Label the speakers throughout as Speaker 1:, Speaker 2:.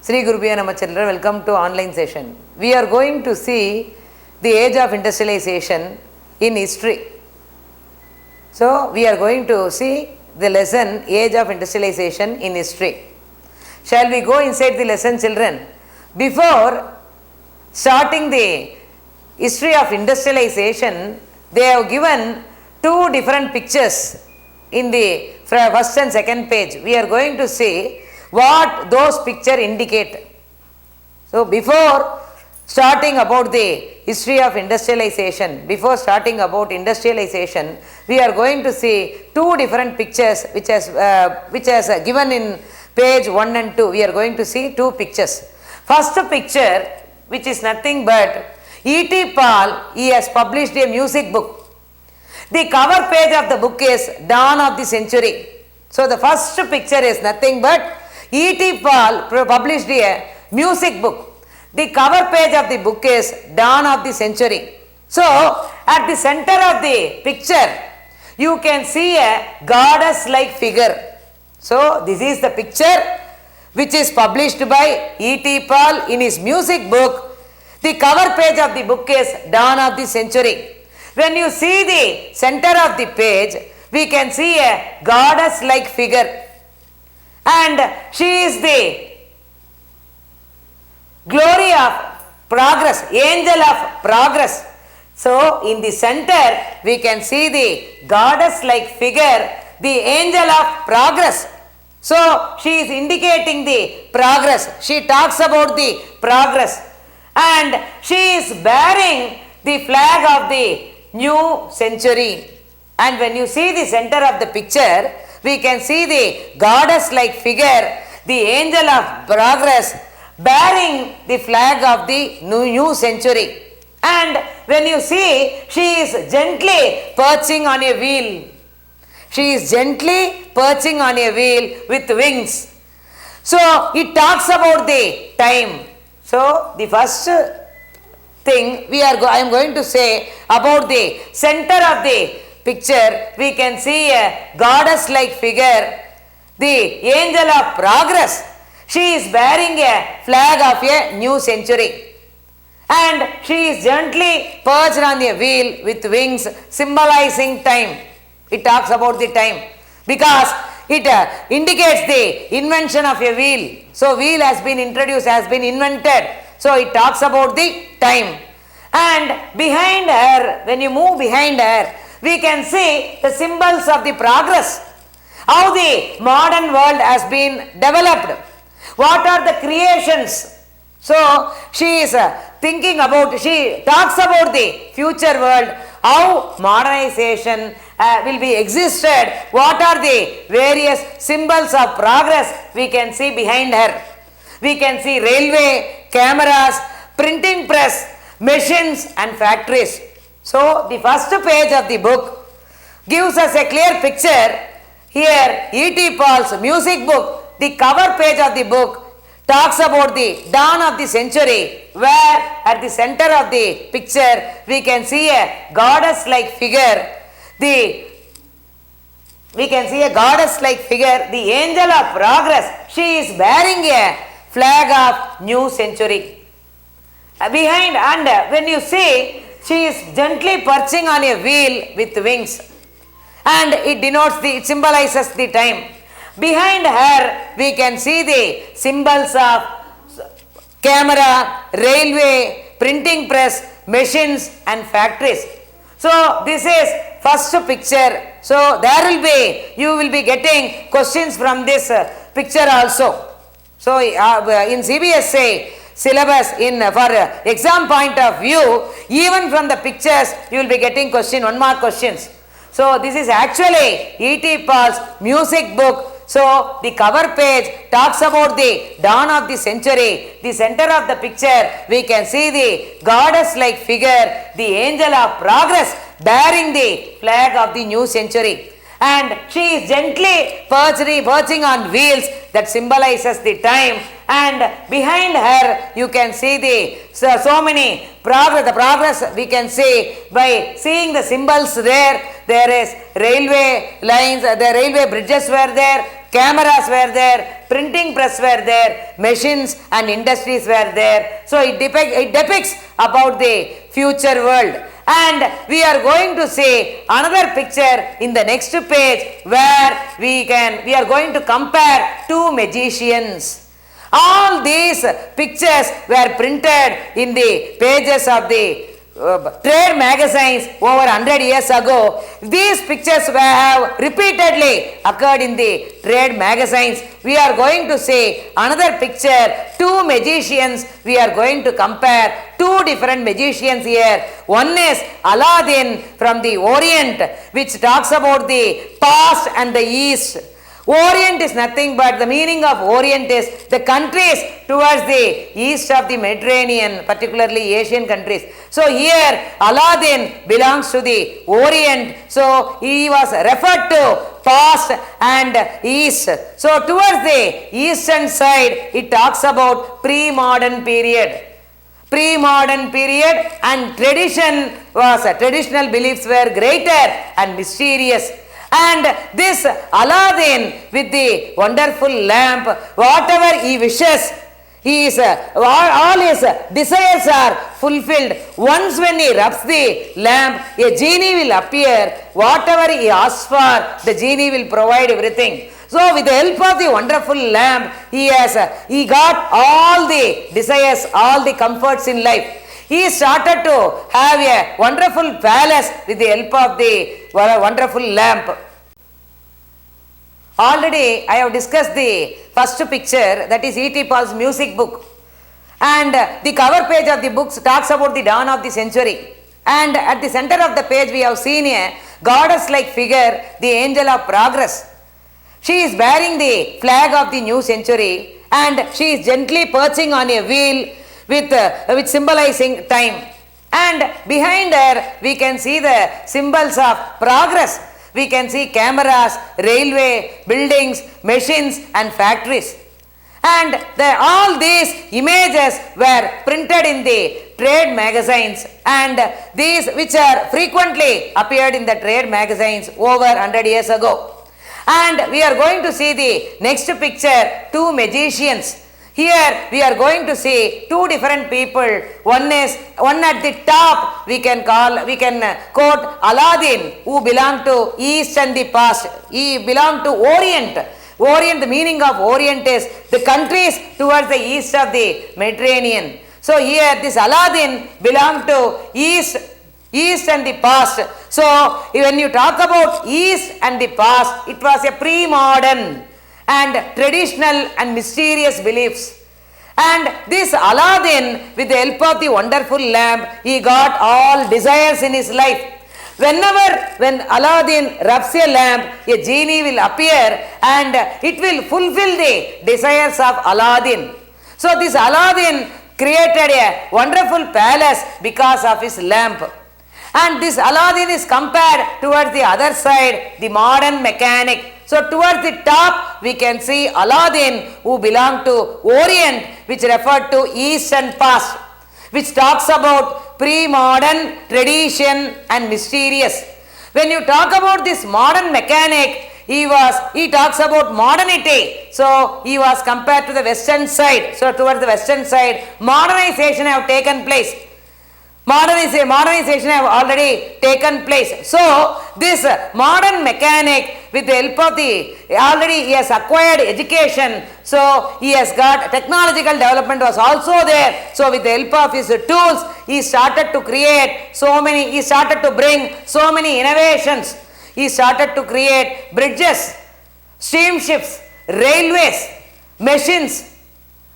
Speaker 1: Sri Gurubiya Nama children, welcome to online session. We are going to see the age of industrialization in history. So, we are going to see the lesson age of industrialization in history. Shall we go inside the lesson, children? Before starting the history of industrialization, they have given two different pictures in the first and second page. We are going to see what those pictures indicate. So, before starting about the history of industrialization, we are going to see two different pictures which has given in page 1 and 2. We are going to see two pictures. First picture, which is nothing but E.T. Paul, he has published a music book. The cover page of the book is Dawn of the Century. So, the first picture is nothing but E.T. Paul published a music book. The cover page of the book is Dawn of the Century. So, at the center of the picture, you can see a goddess-like figure. So, this is the picture which is published by E.T. Paul in his music book. The cover page of the book is Dawn of the Century. When you see the center of the page, we can see a goddess-like figure. And she is the glory of progress, angel of progress. So, in the center, we can see the goddess-like figure, the angel of progress. So, she is indicating the progress. She talks about the progress. And she is bearing the flag of the new century. And when you see the center of the picture, we can see the goddess-like figure, the angel of progress, bearing the flag of the new century. And when you see, she is gently perching on a wheel. She is gently perching on a wheel with wings. So, it talks about the time. So, the first thing I am going to say about the center of the picture, we can see a goddess-like figure, the angel of progress. She is bearing a flag of a new century. And she is gently perched on a wheel with wings, symbolizing time. It talks about the time because it indicates the invention of a wheel. So, wheel has been introduced, has been invented. So, it talks about the time. And behind her, when you move behind her, we can see the symbols of the progress. How the modern world has been developed. What are the creations? So, she is thinking about, she talks about the future world, how modernization will be existed, what are the various symbols of progress we can see behind her. We can see railway, cameras, printing press, machines and factories. So, the first page of the book gives us a clear picture. Here, E.T. Paul's music book, the cover page of the book talks about the dawn of the century, where at the center of the picture we can see a goddess-like figure. We can see a goddess-like figure, the angel of progress. She is bearing a flag of new century. Behind, and when you see, she is gently perching on a wheel with wings, and it symbolizes the time. Behind her, we can see the symbols of camera, railway, printing press, machines and factories. So, this is first picture. So, you will be getting questions from this picture also. So, in CBSE syllabus, for exam point of view, even from the pictures, you will be getting 1 mark questions. So, this is actually E.T. Paul's music book. So, the cover page talks about the dawn of the century. The center of the picture, we can see the goddess-like figure, the angel of progress, bearing the flag of the new century. And she is gently perching on wheels that symbolizes the time. And behind her, you can see so many progress we can see by seeing the symbols there. There is railway lines, the railway bridges were there, cameras were there, printing press were there, machines and industries were there. So it depicts about the future world. And we are going to see another picture in the next page where we are going to compare two magicians. All these pictures were printed in the pages of the trade magazines over 100 years ago. These pictures have repeatedly occurred in the trade magazines. We are going to see another picture, two magicians. We are going to compare two different magicians here. One is Aladdin from the Orient, which talks about the past and the East. Orient is nothing but, the meaning of Orient is the countries towards the east of the Mediterranean, particularly Asian countries. So here Aladdin belongs to the Orient. So he was referred to past and east. So towards the eastern side it talks about pre-modern period. Pre-modern period, and traditional beliefs were greater and mysterious. And this Aladdin with the wonderful lamp, whatever he wishes, all his desires are fulfilled. Once when he rubs the lamp, a genie will appear. Whatever he asks for, the genie will provide everything. So with the help of the wonderful lamp, he got all the desires, all the comforts in life. He started to have a wonderful palace with the help of the wonderful lamp. Already I have discussed the first picture, that is E.T. Paul's music book. And the cover page of the book talks about the dawn of the century. And at the center of the page we have seen a goddess-like figure, the angel of progress. She is bearing the flag of the new century and she is gently perching on a wheel with symbolizing time. And behind her we can see the symbols of progress. We can see cameras, railway, buildings, machines and factories. And all these images were printed in the trade magazines, and these which are frequently appeared in the trade magazines over 100 years ago. And we are going to see the next picture, two magicians. Here we are going to see two different people. One at the top we can quote Aladdin, who belonged to East and the past. He belonged to Orient. Orient, the meaning of Orient is the countries towards the east of the Mediterranean. So here this Aladdin belonged to East and the past. So when you talk about East and the past, it was a pre-modern and traditional and mysterious beliefs. And this Aladdin, with the help of the wonderful lamp, he got all desires in his life. When Aladdin rubs a lamp, a genie will appear and it will fulfill the desires of Aladdin. So this Aladdin created a wonderful palace because of his lamp. And this Aladdin is compared towards the other side, the modern mechanic. So towards the top we can see Aladdin, who belonged to Orient, which referred to East and past, which talks about pre-modern, tradition and mysterious. When you talk about this modern mechanic, he talks about modernity. So he was compared to the western side. So towards the western side, modernization have taken place. Modernization have already taken place. So this modern mechanic, with the help of already he has acquired education, so he has got technological development was also there. So with the help of his tools, he started to bring so many innovations. He started to create bridges, steamships, railways, machines,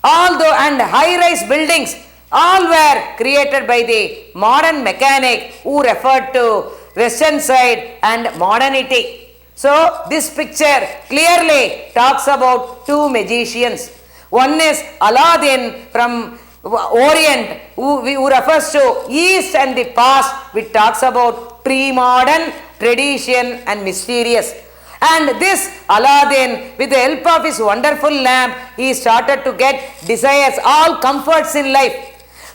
Speaker 1: and high-rise buildings. All were created by the modern mechanic, who referred to western side and modernity. So this picture clearly talks about two magicians. One is Aladdin from Orient, who refers to East and the past, which talks about pre-modern, tradition and mysterious. And this Aladdin, with the help of his wonderful lamp, he started to get desires, all comforts in life.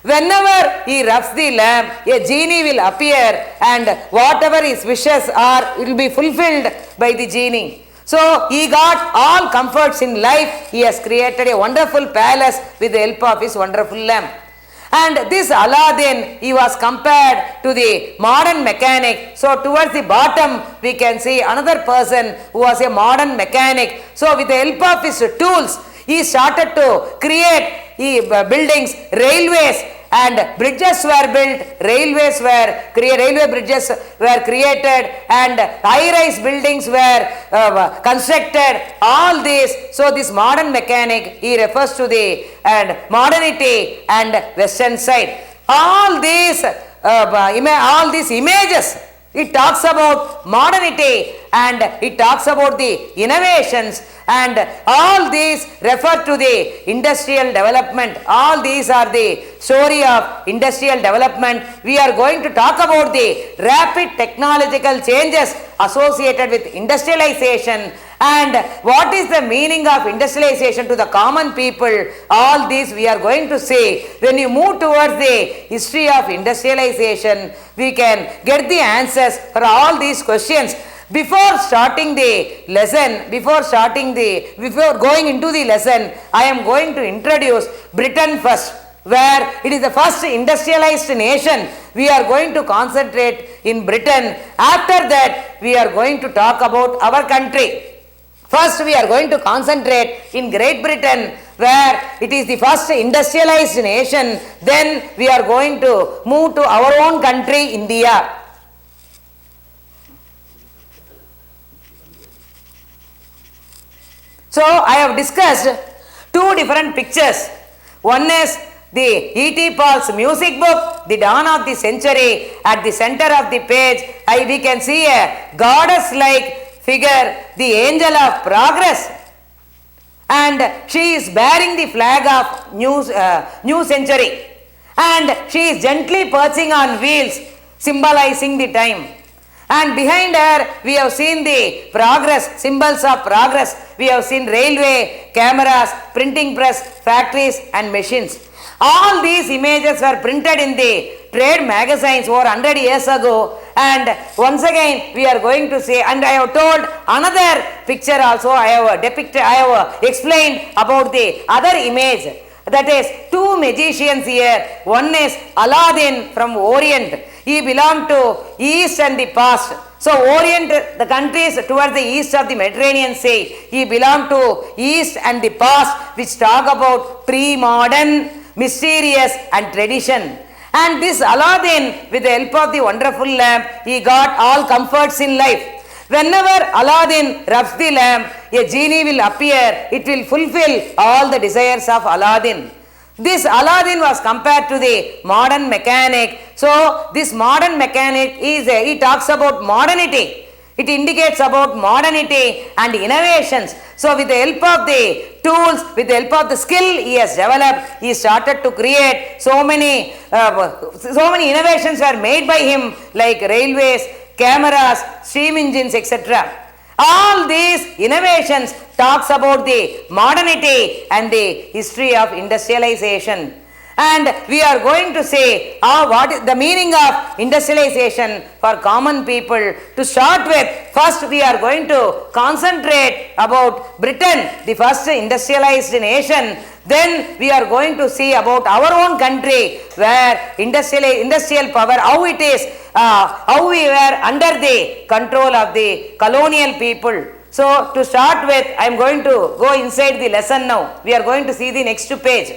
Speaker 1: Whenever he rubs the lamp, a genie will appear and whatever his wishes are will be fulfilled by the genie. So he got all comforts in life. He has created a wonderful palace with the help of his wonderful lamp. And this Aladdin, he was compared to the modern mechanic. So towards the bottom, we can see another person who was a modern mechanic. So with the help of his tools, he started to create buildings, railways, and bridges were built, railway bridges were created, and high-rise buildings were constructed. All this, so this modern mechanic, he refers to the modernity and western side. All these images, it talks about modernity and it talks about the innovations, and all these refer to the industrial development. All these are the story of industrial development. We are going to talk about the rapid technological changes associated with industrialization and what is the meaning of industrialization to the common people. All these we are going to see. When you move towards the history of industrialization, we can get the answers for all these questions. Before going into the lesson, I am going to introduce Britain first, where it is the first industrialized nation. We are going to concentrate in Britain. After that, we are going to talk about our country. First, we are going to concentrate in Great Britain, where it is the first industrialized nation. Then we are going to move to our own country, India. So I have discussed two different pictures. One is the E.T. Paul's music book, The Dawn of the Century. At the center of the page, we can see a goddess-like figure, the angel of progress. And she is bearing the flag of new century. And she is gently perching on wheels, symbolizing the time. And behind her, we have seen the progress, symbols of progress. We have seen railway, cameras, printing press, factories and machines. All these images were printed in the trade magazines over 100 years ago. And once again, we are going to say, and I have told another picture also, I have explained about the other image. That is two magicians here. One is Aladdin from Orient. He belonged to East and the past. So Orient, the countries towards the east of the Mediterranean Sea. He belonged to East and the past, which talk about pre-modern, mysterious and tradition. And this Aladdin, with the help of the wonderful lamp, he got all comforts in life. Whenever Aladdin rubs the lamp, a genie will appear. It will fulfill all the desires of Aladdin. This Aladdin was compared to the modern mechanic. So this modern mechanic he talks about modernity. It indicates about modernity and innovations. So with the help of the tools, with the help of the skill he has developed, he started to create so many innovations were made by him, like railways, cameras, steam engines, etc. All these innovations talks about the modernity and the history of industrialization. And we are going to say what is the meaning of industrialization for common people. To start with, first we are going to concentrate about Britain, the first industrialized nation. Then we are going to see about our own country, where industrial power, how it is, how we were under the control of the colonial people. So to start with, I am going to go inside the lesson now. We are going to see the next page.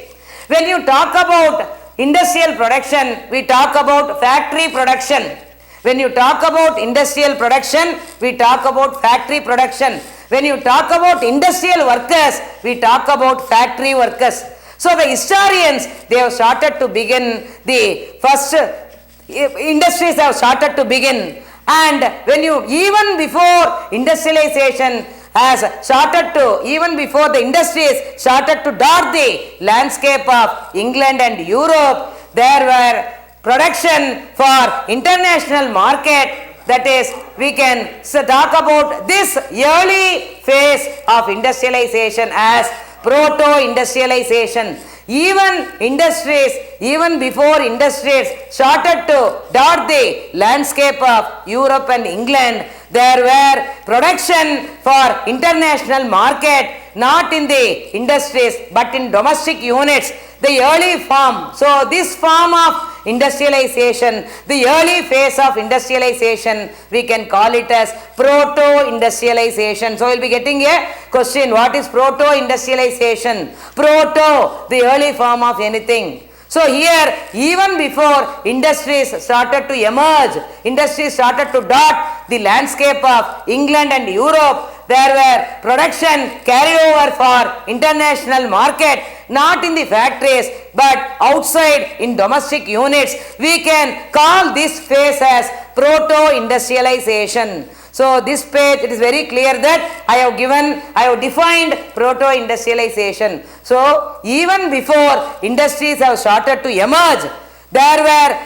Speaker 1: When you talk about industrial production, we talk about factory production. When you talk about industrial production, we talk about factory production. When you talk about industrial workers, we talk about factory workers. So the historians, they have started to begin the first industries have started to begin. And when you, even before industrialization has started to, even before the industries started to dot the landscape of England and Europe, there were production for international market. That is, we can talk about this early phase of industrialization as proto-industrialization. Even industries, even before industries started to dot the landscape of Europe and England, there were production for international market, not in the industries but in domestic units. The early form, so this form of industrialization, the early phase of industrialization, we can call it as proto-industrialization. So we will be getting a question, what is proto-industrialization? Proto, the early form of anything. So here, even before industries started to emerge, industries started to dot the landscape of England and Europe, there were production carried over for international market, not in the factories but outside in domestic units. We can call this phase as proto-industrialization. So this page, it is very clear that I have defined proto-industrialization. So even before industries have started to emerge, there were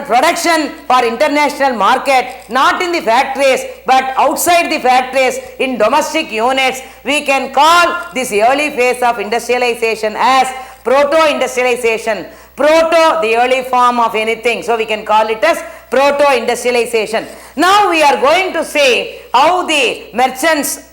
Speaker 1: production for international market, not in the factories but outside the factories in domestic units. We can call this early phase of industrialization as proto-industrialization. Proto, the early form of anything. So we can call it as proto-industrialization. Now we are going to see how the merchants,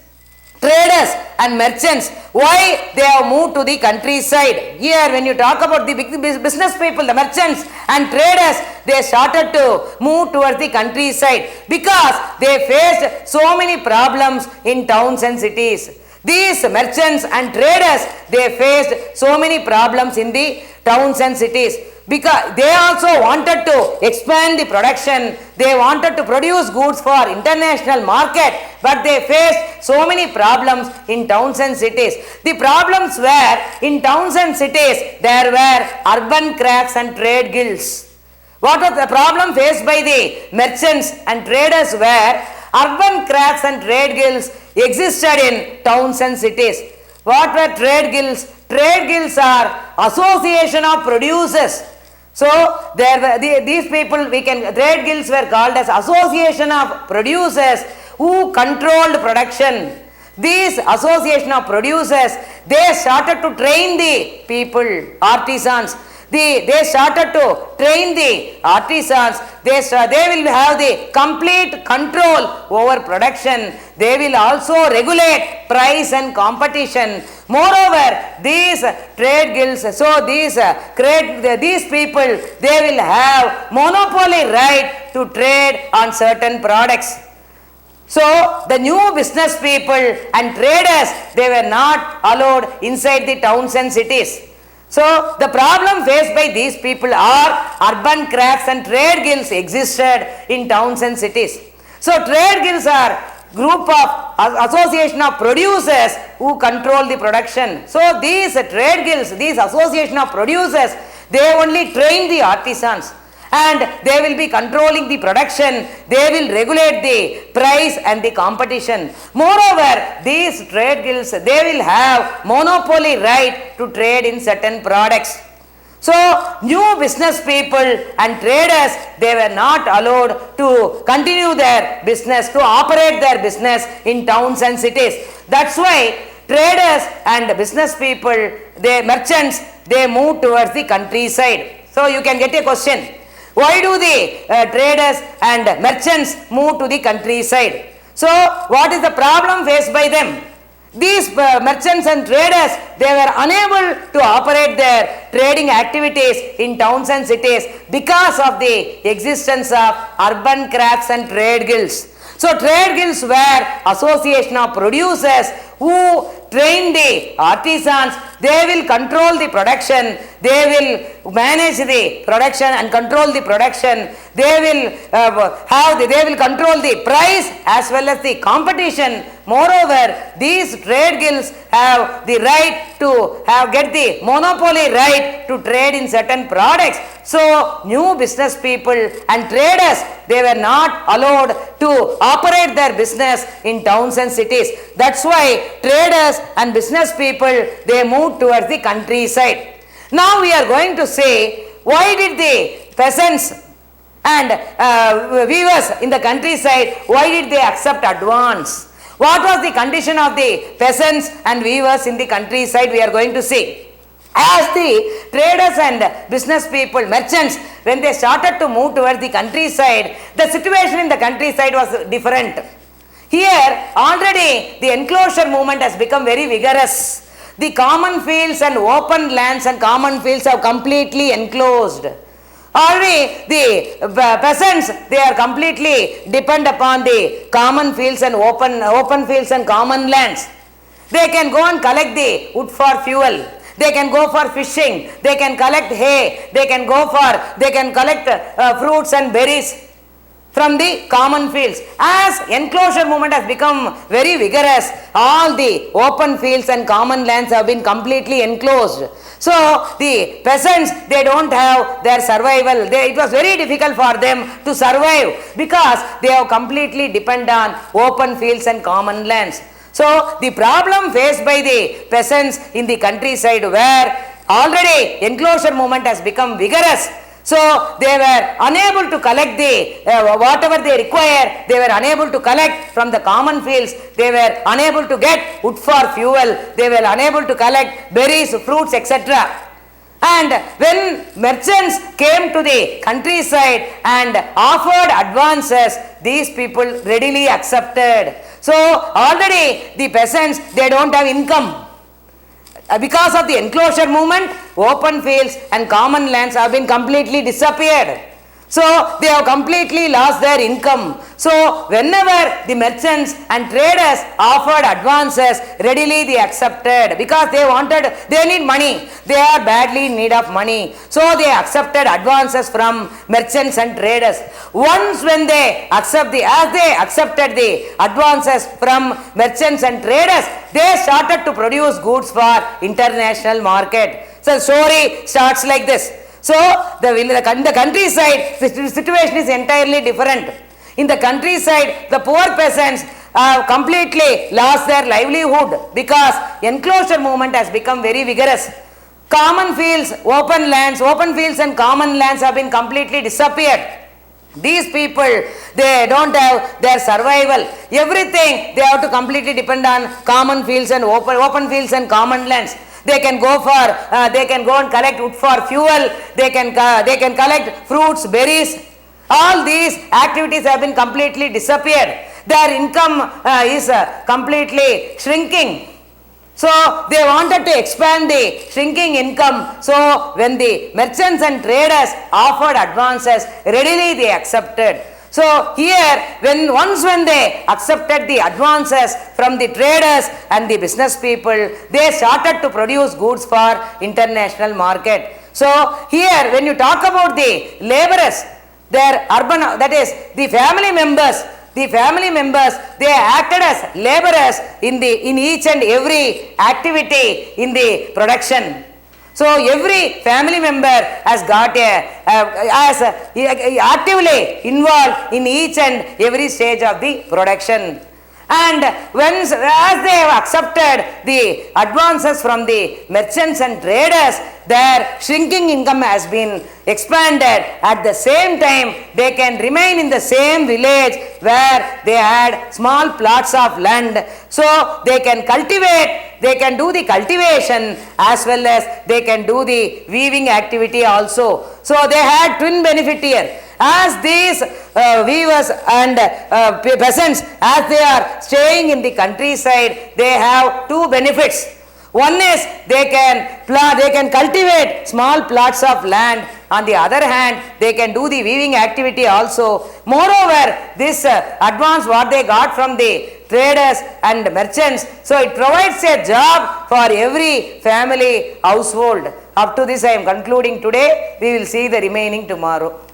Speaker 1: traders and merchants, why they have moved to the countryside. Here when you talk about the big business people, the merchants and traders, they started to move towards the countryside because they faced so many problems in towns and cities. These merchants and traders, they faced so many problems in the towns and cities because they also wanted to expand the production. They wanted to produce goods for international market, but they faced so many problems in towns and cities. The problems were in towns and cities, there were urban crafts and trade guilds. What was the problem faced by the merchants and traders were urban crafts and trade guilds existed in towns and cities. What were trade guilds? Trade guilds are association of producers. So there were these people, trade guilds were called as association of producers who controlled production. These association of producers, they started to train the people, artisans. They started to train the artisans. They will have the complete control over production. They will also regulate price and competition. Moreover, these trade guilds, so these people, they will have monopoly right to trade on certain products. So the new business people and traders, they were not allowed inside the towns and cities. So the problem faced by these people are urban crafts and trade guilds existed in towns and cities. So trade guilds are group of association of producers who control the production. So these trade guilds, these association of producers, they only train the artisans and they will be controlling the production. They will regulate the price and the competition. Moreover, these trade guilds, they will have monopoly right to trade in certain products. So new business people and traders, they were not allowed to continue their business, to operate their business in towns and cities. That's why traders and business people, the merchants, they move towards the countryside. So you can get a question. Why do the traders and merchants move to the countryside? So what is the problem faced by them? These merchants and traders, they were unable to operate their trading activities in towns and cities because of the existence of urban crafts and trade guilds. So trade guilds were association of producers who train the artisans. They will control the production, they will manage the production and control the production. They will control the price as well as the competition. Moreover, these trade guilds have the right to get the monopoly right to trade in certain products. So new business people and traders, they were not allowed to operate their business in towns and cities. That's why traders and business people, they moved towards the countryside. Now we are going to say, why did the peasants and weavers in the countryside, why did they accept advance? What was the condition of the peasants and weavers in the countryside? We are going to see. As the traders and business people, merchants, when they started to move towards the countryside, the situation in the countryside was different. Here, already the enclosure movement has become very vigorous. The common fields and open lands and common fields are completely enclosed. Already the peasants, they are completely depend upon the common fields and open fields and common lands. They can go and collect the wood for fuel. They can go for fishing. They can collect hay. They can collect fruits and berries from the common fields. As enclosure movement has become very vigorous, all the open fields and common lands have been completely enclosed. So the peasants, they don't have their survival. It was very difficult for them to survive because they have completely depend on open fields and common lands. So the problem faced by the peasants in the countryside, where already enclosure movement has become vigorous, so they were unable to collect the whatever they require. They were unable to collect from the common fields. They were unable to get wood for fuel. They were unable to collect berries, fruits, etc. And when merchants came to the countryside and offered advances, these people readily accepted. So already the peasants, they don't have income. Because of the enclosure movement, open fields and common lands have been completely disappeared. So they have completely lost their income. So whenever the merchants and traders offered advances, readily they accepted because they need money. They are badly in need of money. So they accepted advances from merchants and traders. Once when they accepted the advances from merchants and traders, they started to produce goods for international market. So story starts like this. So the countryside, the situation is entirely different. In the countryside, the poor peasants have completely lost their livelihood because enclosure movement has become very vigorous. Common fields, open fields and common lands have been completely disappeared. These people, they don't have their survival. Everything they have to completely depend on common fields and open fields and common lands. They can go and collect wood for fuel. They can collect fruits, berries. All these activities have been completely disappeared. Their income is completely shrinking. So they wanted to expand the shrinking income. So when the merchants and traders offered advances, readily they accepted. So here, once when they accepted the advances from the traders and the business people, they started to produce goods for international market. So here, when you talk about the laborers, their urban, that is the family members, they acted as laborers in each and every activity in the production. So every family member has got actively involved in each and every stage of the production. And as they have accepted the advances from the merchants and traders, their shrinking income has been expanded. At the same time, they can remain in the same village where they had small plots of land. So they can cultivate, they can do the cultivation as well as they can do the weaving activity also. So they had twin benefit here. As these weavers and peasants, as they are staying in the countryside, they have two benefits. One is they can cultivate small plots of land. On the other hand, they can do the weaving activity also. Moreover, this advance what they got from the traders and merchants, so it provides a job for every family household. Up to this I am concluding today. We will see the remaining tomorrow.